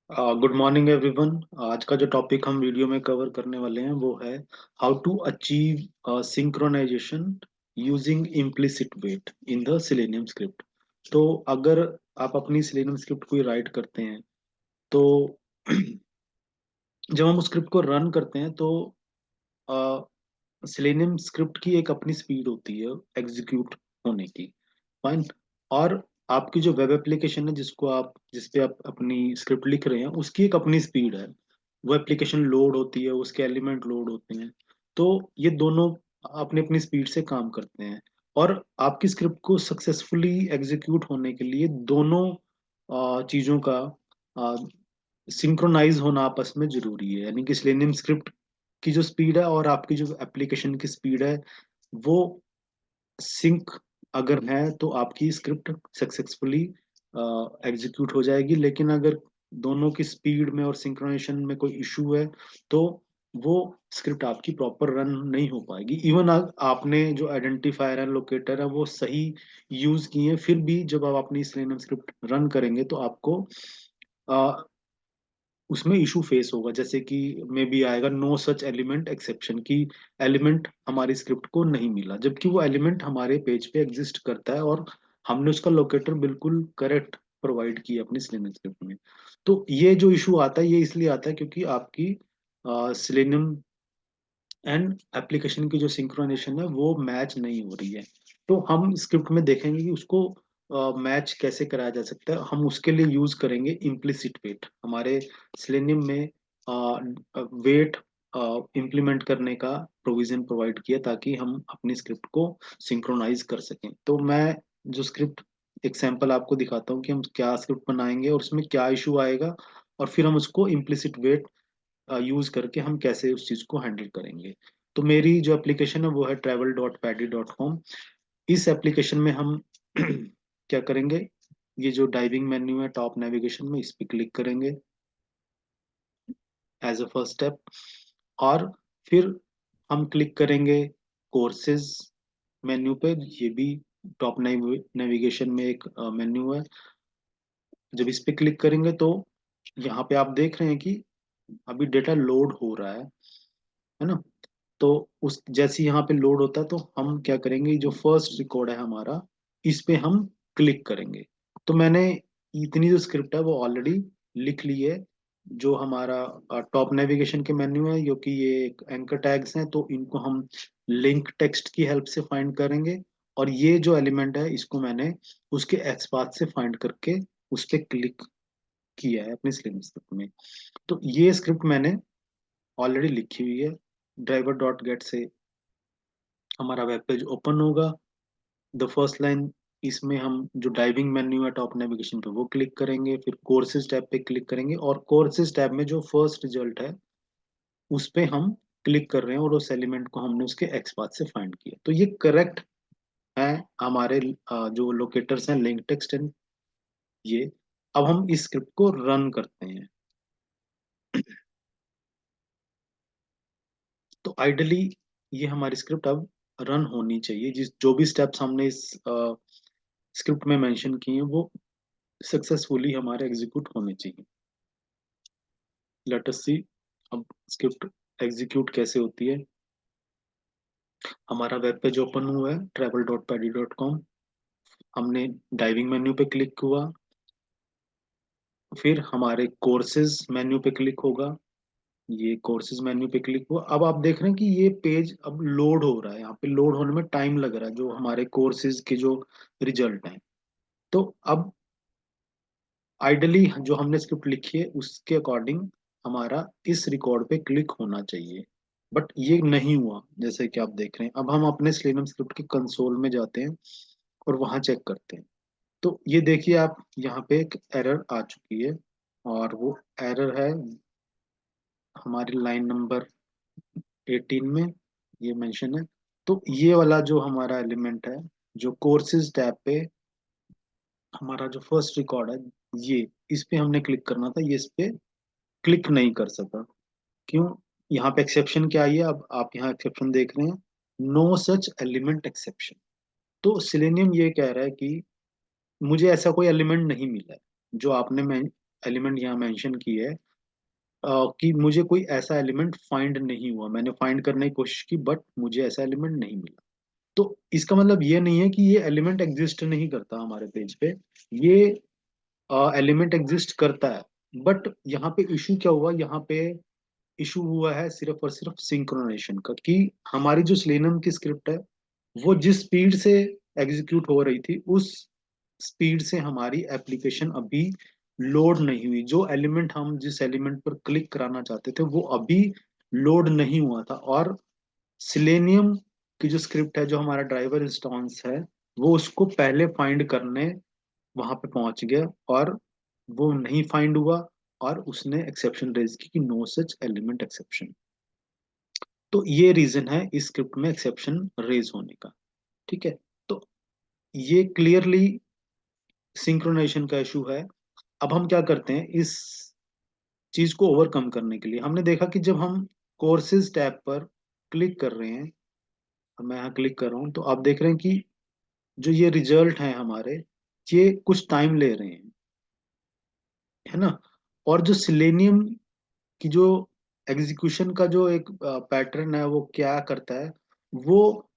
Good morning everyone. आज का जो टॉपिक हम वीडियो में कवर करने वाले हैं वो है how to achieve synchronization using implicit wait in the Selenium script. तो अगर आप अपनी सिलेनियम स्क्रिप्ट को राइट करते हैं तो जब हम उस स्क्रिप्ट को रन करते हैं तो सिलेनियम स्क्रिप्ट की एक अपनी स्पीड होती है एग्जीक्यूट होने की। फाइन। और आपकी जो वेब एप्लीकेशन है जिस पे आप अपनी स्क्रिप्ट लिख रहे हैं उसकी एक अपनी स्पीड है। वो एप्लीकेशन लोड होती है, उसके एलिमेंट लोड होते हैं। तो ये दोनों अपनी अपनी स्पीड से काम करते हैं। और आपकी स्क्रिप्ट को सक्सेसफुली एग्जीक्यूट होने के लिए दोनों चीजों का सिंक्रोनाइज होना आपस में जरूरी है। यानी कि सेलेनियम स्क्रिप्ट की जो स्पीड है और आपकी जो एप्लीकेशन की स्पीड है वो सिंक अगर है तो आपकी स्क्रिप्ट सक्सेसफुली एग्जीक्यूट हो जाएगी। लेकिन अगर दोनों की स्पीड में और सिंक्रोनाइजेशन में कोई इशू है तो वो स्क्रिप्ट आपकी प्रॉपर रन नहीं हो पाएगी। इवन आपने जो आइडेंटिफायर है, लोकेटर है, वो सही यूज किए फिर भी जब आप अपनी सेलेनियम स्क्रिप्ट रन करेंगे तो आपको उसमें इशू फेस होगा। जैसे कि मे बी आएगा नो सच एलिमेंट एक्सेप्शन की एलिमेंट हमारी स्क्रिप्ट को नहीं मिला, जबकि वो एलिमेंट हमारे पेज पे एग्जिस्ट करता है और हमने उसका लोकेटर बिल्कुल करेक्ट प्रोवाइड किया अपनी सिलेनियम स्क्रिप्ट में। तो ये जो इशू आता है ये इसलिए आता है क्योंकि आपकी सिलेनियम एंड एप्लीकेशन की जो सिंक्रोनाइजेशन है वो मैच नहीं हो रही है। तो हम स्क्रिप्ट में देखेंगे कि उसको मैच कैसे कराया जा सकता है। हम उसके लिए यूज करेंगे इम्प्लिसिट वेट। हमारे सेलेनियम में वेट इम्प्लीमेंट करने का प्रोविजन प्रोवाइड किया ताकि हम अपनी स्क्रिप्ट को सिंक्रोनाइज कर सकें। तो मैं जो स्क्रिप्ट एग्जाम्पल आपको दिखाता हूँ कि हम क्या स्क्रिप्ट बनाएंगे और उसमें क्या इशू आएगा, और फिर हम उसको इम्प्लिसिट वेट यूज करके हम कैसे उस चीज को हैंडल करेंगे। तो मेरी जो एप्लीकेशन है वो है travel.paddy.com। इस एप्लीकेशन में हम क्या करेंगे, ये जो डाइविंग मेन्यू है टॉप नेविगेशन में, इस पे क्लिक करेंगे एज अ फर्स्ट स्टेप। और फिर हम क्लिक करेंगे कोर्सेज मेन्यू पे। ये भी टॉप नेविगेशन में एक मेन्यू है। जब इस पे क्लिक करेंगे तो यहाँ पे आप देख रहे हैं कि अभी डेटा लोड हो रहा है ना। तो उस जैसे यहाँ पे लोड होता है तो हम क्या करेंगे, जो फर्स्ट रिकॉर्ड है हमारा इस पे हम क्लिक करेंगे। तो मैंने इतनी जो स्क्रिप्ट है वो ऑलरेडी लिख ली है। जो हमारा टॉप नेविगेशन के मेन्यू है, जो कि ये एक एंकर टैग्स हैं, तो इनको हम लिंक टेक्स्ट की हेल्प से फाइंड करेंगे। और ये जो एलिमेंट है इसको मैंने उसके एक्स पाथ से फाइंड करके उस पर क्लिक किया है अपनी स्लिम स्क्रिप्ट में। तो ये स्क्रिप्ट मैंने ऑलरेडी लिखी हुई है। ड्राइवर डॉट गेट से हमारा वेब पेज ओपन होगा। द फर्स्ट लाइन, इसमें हम जो डाइविंग मेन्यू है टॉप नेविगेशन पे वो क्लिक करेंगे, फिर कोर्सेज टैब पे क्लिक करेंगे और कोर्सेज टैब में जो फर्स्ट रिजल्ट है उस पे हम क्लिक कर रहे हैं और उस एलिमेंट को हमने उसके एक्स पाथ से फाइंड किया। तो ये करेक्ट है हमारे जो लोकेटर्स हैं लिंक टेक्स्ट एंड ये। अब हम इस स्क्रिप्ट को रन करते हैं। तो आइडली ये हमारी स्क्रिप्ट अब रन होनी चाहिए। जिस जो भी स्टेप्स हमने इस स्क्रिप्ट में मेंशन किए हैं वो सक्सेसफुली हमारे एग्जीक्यूट होने चाहिए। लेट अस सी अब स्क्रिप्ट एग्जीक्यूट कैसे होती है। हमारा वेब पेज ओपन हुआ है travel.paddy.com। हमने डाइविंग मेन्यू पे क्लिक हुआ, फिर हमारे कोर्सेज मेन्यू पे क्लिक होगा। ये कोर्सेज मेन्यू पे क्लिक हुआ। अब आप देख रहे हैं कि ये पेज अब लोड हो रहा है। यहाँ पे लोड होने में टाइम लग रहा है जो हमारे कोर्सेज के जो रिजल्ट हैं। तो अब आइडली जो हमने स्क्रिप्ट लिखी है उसके अकॉर्डिंग हमारा इस रिकॉर्ड पे क्लिक होना चाहिए, बट ये नहीं हुआ जैसे कि आप देख रहे हैं। अब हम अपने सेलेनियम स्क्रिप्ट के कंसोल में जाते हैं और वहां चेक करते हैं। तो ये देखिए आप, यहाँ पे एक एरर आ चुकी है और वो एरर है हमारी लाइन नंबर 18 में, ये मेंशन है। तो ये वाला जो हमारा एलिमेंट है जो कोर्सेज टैब पे हमारा जो फर्स्ट रिकॉर्ड है, ये इस पे हमने क्लिक करना था, ये इस पे क्लिक नहीं कर सका। क्यों? यहाँ पे एक्सेप्शन क्या आई है, अब आप यहाँ एक्सेप्शन देख रहे हैं, नो सच एलिमेंट एक्सेप्शन। तो सिलेनियम ये कह रहा है कि मुझे ऐसा कोई एलिमेंट नहीं मिला है जो आपने मैं एलिमेंट यहाँ मेंशन की है कि मुझे कोई ऐसा एलिमेंट फाइंड नहीं हुआ, मैंने फाइंड करने की कोशिश की बट मुझे ऐसा एलिमेंट नहीं मिला। तो इसका मतलब ये नहीं है कि ये एलिमेंट एग्जिस्ट नहीं करता हमारे पेज पे, ये एलिमेंट एग्जिस्ट करता है। बट यहाँ पे इशू क्या हुआ, यहाँ पे इशू हुआ है सिर्फ और सिर्फ सिंक्रोनाइजेशन का, कि हमारी जो सेलेनियम की स्क्रिप्ट है वो जिस स्पीड से एग्जीक्यूट हो रही थी उस स्पीड से हमारी एप्लीकेशन अभी लोड नहीं हुई। जो एलिमेंट हम जिस एलिमेंट पर क्लिक कराना चाहते थे वो अभी लोड नहीं हुआ था, और सिलेनियम की जो स्क्रिप्ट है, जो हमारा ड्राइवर इंस्टॉन्स है, वो उसको पहले फाइंड करने वहां पे पहुंच गया, और वो नहीं फाइंड हुआ, और उसने एक्सेप्शन रेज की कि नो सच एलिमेंट एक्सेप्शन। तो ये रीजन है इस स्क्रिप्ट में एक्सेप्शन रेज होने का। ठीक है, तो ये क्लियरली सिंक्रोनाइजेशन का इशू है। अब हम क्या करते हैं, इस चीज को ओवरकम करने के लिए हमने देखा कि जब हम कोर्सेज टैब पर क्लिक कर रहे हैं, अब मैं यहाँ क्लिक कर रहा हूँ, तो आप देख रहे हैं कि जो ये रिजल्ट हैं हमारे, ये कुछ टाइम ले रहे हैं, है ना। और जो सिलेनियम की जो एग्जीक्यूशन का जो एक पैटर्न है वो क्या करता है, वो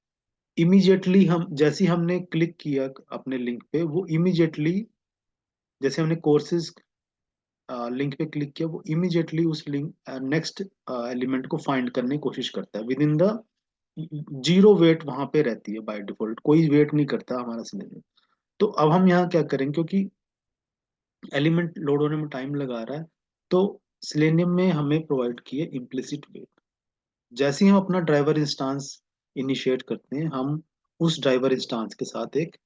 इमीडिएटली हम जैसे ही हमने क्लिक किया अपने लिंक पे, वो इमीडिएटली जैसे हमने कोर्सेज लिंक पे क्लिक किया, वो इमीडिएटली उस लिंक नेक्स्ट एलिमेंट को फाइंड करने की कोशिश करता है within the zero wait, वहां पे रहती है बाय डिफॉल्ट, कोई वेट नहीं करता हमारा सिलेनियम। तो अब हम यहाँ क्या करेंगे, क्योंकि एलिमेंट लोड होने में टाइम लगा रहा है, तो सिलेनियम में हमें प्रोवाइड किए इम्प्लिसिट वेट। जैसे ही हम अपना ड्राइवर इंस्टांस इनिशिएट करते हैं, हम उस ड्राइवर इंस्टांस के साथ एक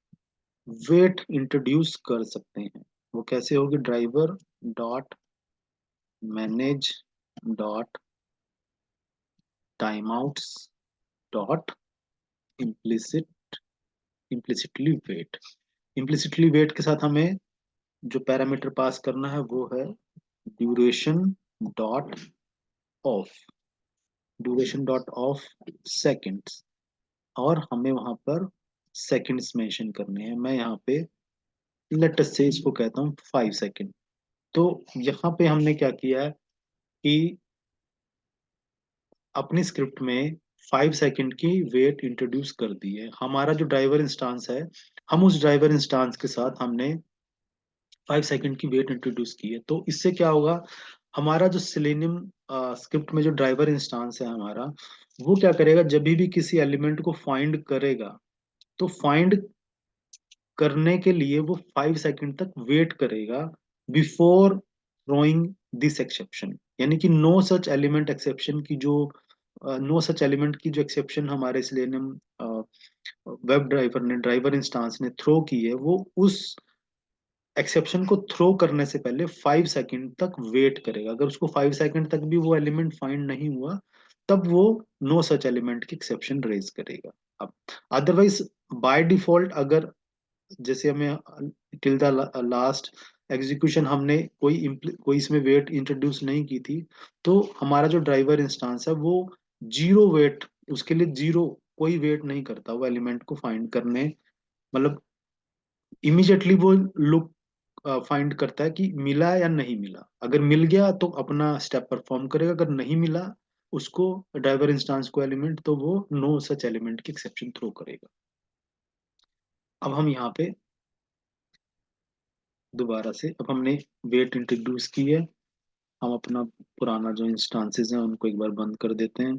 वेट इंट्रोड्यूस कर सकते हैं। वो कैसे होगी, driver dot manage dot timeouts dot implicit implicitly wait. Implicitly wait के साथ हमें जो पैरामीटर पास करना है वो है duration dot of, duration dot of seconds, और हमें वहां पर सेकंड्स मेंशन करने हैं। मैं यहाँ पे लेट अस से इसको कहता हूँ 5 सेकंड। तो यहाँ पे हमने क्या किया है कि अपनी स्क्रिप्ट में 5 सेकंड की वेट इंट्रोड्यूस कर दी है। हमारा जो ड्राइवर इंस्टांस है, हम उस ड्राइवर इंस्टांस के साथ हमने 5 सेकंड की वेट इंट्रोड्यूस की है। तो इससे क्या होगा, हमारा जो सिलेनियम स्क्रिप्ट में जो ड्राइवर इंस्टांस है हमारा, वो क्या करेगा, जब भी किसी एलिमेंट को फाइंड करेगा, तो फाइंड करने के लिए वो 5 सेकंड तक वेट करेगा बिफोर थ्रोइंग दिस एक्सेप्शन। यानी कि नो सच एलिमेंट एक्सेप्शन की जो नो सच एलिमेंट की जो एक्सेप्शन हमारे सिलेनियम वेब ड्राइवर ने, ड्राइवर इंस्टांस ने थ्रो की है, वो उस एक्सेप्शन को थ्रो करने से पहले 5 सेकंड तक वेट करेगा। अगर उसको 5 सेकंड तक भी वो एलिमेंट फाइंड नहीं हुआ, तब वो नो सच एलिमेंट की एक्सेप्शन रेज करेगा। अब अदरवाइज बाय डिफॉल्ट, अगर जैसे हमें टिल द लास्ट एग्जीक्यूशन हमने कोई इसमें वेट इंट्रोड्यूस नहीं की थी, तो हमारा जो ड्राइवर इंस्टांस है वो जीरो वेट, उसके लिए जीरो कोई वेट नहीं करता वो एलिमेंट को फाइंड करने, मतलब इमीडिएटली वो लुक फाइंड करता है कि मिला या नहीं मिला। अगर मिल गया तो अपना स्टेप परफॉर्म करेगा, अगर नहीं मिला उसको ड्राइवर इंस्टांस को एलिमेंट, तो वो नो सच एलिमेंट की एक्सेप्शन थ्रो करेगा। अब हम यहाँ पे दोबारा से, अब हमने वेट इंट्रोड्यूस की है, हम अपना पुराना जो इंस्टांसेस हैं उनको एक बार बंद कर देते हैं,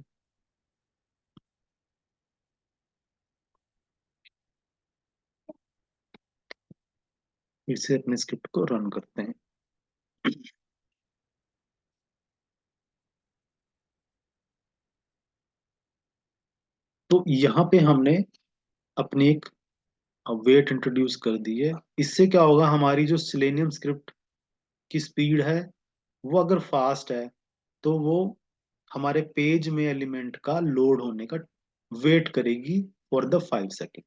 फिर से अपने स्क्रिप्ट को रन करते हैं। तो यहाँ पे हमने अपनी एक वेट इंट्रोड्यूस कर दी है। इससे क्या होगा, हमारी जो सिलेनियम स्क्रिप्ट की स्पीड है, वो अगर फास्ट है, तो वो हमारे पेज में एलिमेंट का लोड होने का वेट करेगी फॉर द 5 सेकेंड।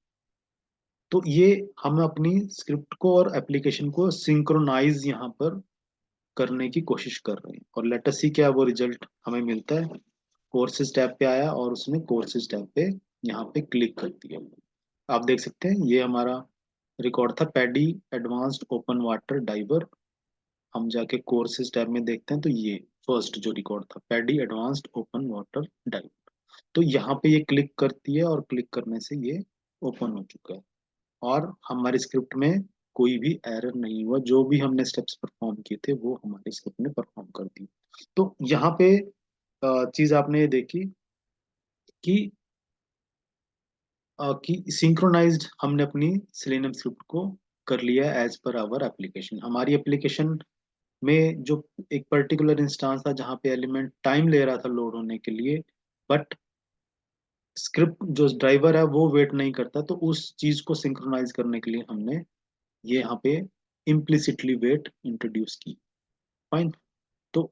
तो ये हम अपनी स्क्रिप्ट को और एप्लीकेशन को सिंक्रोनाइज यहाँ पर करने की कोशिश कर रहे हैं, और लेट अस सी क्या वो रिजल्ट हमें मिलता है। कोर्सेज टैब पे आया और उसने कोर्सेज टैब पे यहाँ पे क्लिक कर दिया। आप देख सकते हैं ये हमारा रिकॉर्ड था, PADI advanced open water diver हम जाके कोर्सेज टैब में देखते हैं तो ये फर्स्ट जो रिकॉर्ड था, PADI advanced open water dive, तो यहाँ पे ये क्लिक करती है और क्लिक करने से ये ओपन हो चुका है और हमारे स्क्रिप्ट में कोई भी एरर नहीं हुआ, जो भी हमने स्टेप्स परफॉर्म किए थे वो हमारे स्क्रिप्ट ने परफॉर्म कर दी। तो यहाँ पे चीज आपने ये देखी कि कि सिंक्रोनाइज्ड हमने अपनी सेलेनियम स्क्रिप्ट को कर लिया एज पर आवर एप्लीकेशन। हमारी एप्लीकेशन में जो एक पर्टिकुलर इंस्टांस था जहाँ पे एलिमेंट टाइम ले रहा था लोड होने के लिए, बट स्क्रिप्ट जो ड्राइवर है वो वेट नहीं करता, तो उस चीज को सिंक्रोनाइज करने के लिए हमने ये यहाँ पे इम्प्लिसिटली वेट इंट्रोड्यूस की। फाइन। तो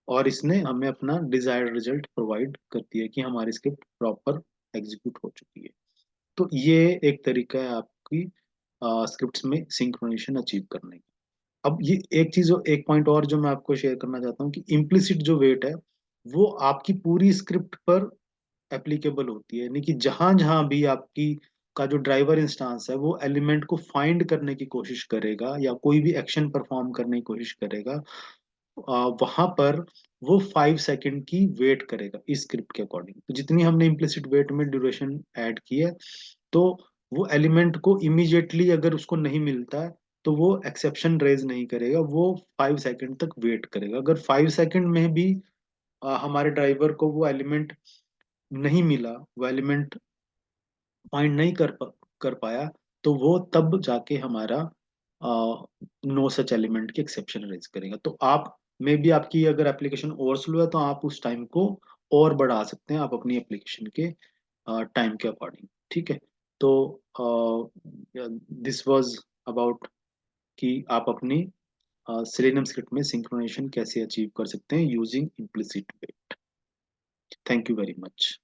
और इसने हमें अपना डिजायर्ड रिजल्ट प्रोवाइड कर दिया कि हमारी स्क्रिप्ट प्रॉपर एग्जीक्यूट हो चुकी है। तो ये एक तरीका है आपकी स्क्रिप्ट्स में सिंक्रोनाइजेशन अचीव करने की। अब ये एक चीज, एक पॉइंट और जो मैं आपको शेयर करना चाहता हूँ कि इम्प्लिसिट जो वेट है वो आपकी पूरी स्क्रिप्ट पर एप्लीकेबल होती है, यानी कि जहां जहां भी आपकी का जो ड्राइवर इंस्टांस है वो एलिमेंट को फाइंड करने की कोशिश करेगा या कोई भी एक्शन परफॉर्म करने की कोशिश करेगा, वहां पर वो 5 सेकंड की वेट करेगा इस स्क्रिप्ट के अकॉर्डिंग। तो जितनी हमने इम्प्लिसिट वेट में ड्यूरेशन ऐड की है, तो वो एलिमेंट को इमीडिएटली अगर उसको नहीं मिलता है तो वो एक्सेप्शन रेज नहीं करेगा, वो 5 सेकंड तक वेट करेगा। अगर 5 सेकंड में भी हमारे ड्राइवर को वो एलिमेंट नहीं मिला, वो एलिमेंट फाइंड नहीं कर पाया, तो वो तब जाके हमारा नो सच एलिमेंट की एक्सेप्शन रेज करेगा। तो आप में भी आपकी अगर एप्लीकेशन और स्लो है तो आप उस टाइम को और बढ़ा सकते हैं आप अपनी एप्लीकेशन के टाइम के अकॉर्डिंग। ठीक है। तो दिस वाज अबाउट कि आप अपनी सेलेनियम स्क्रिप्ट में सिंक्रोनाइजेशन कैसे अचीव कर सकते हैं using implicit wait. Thank you very much.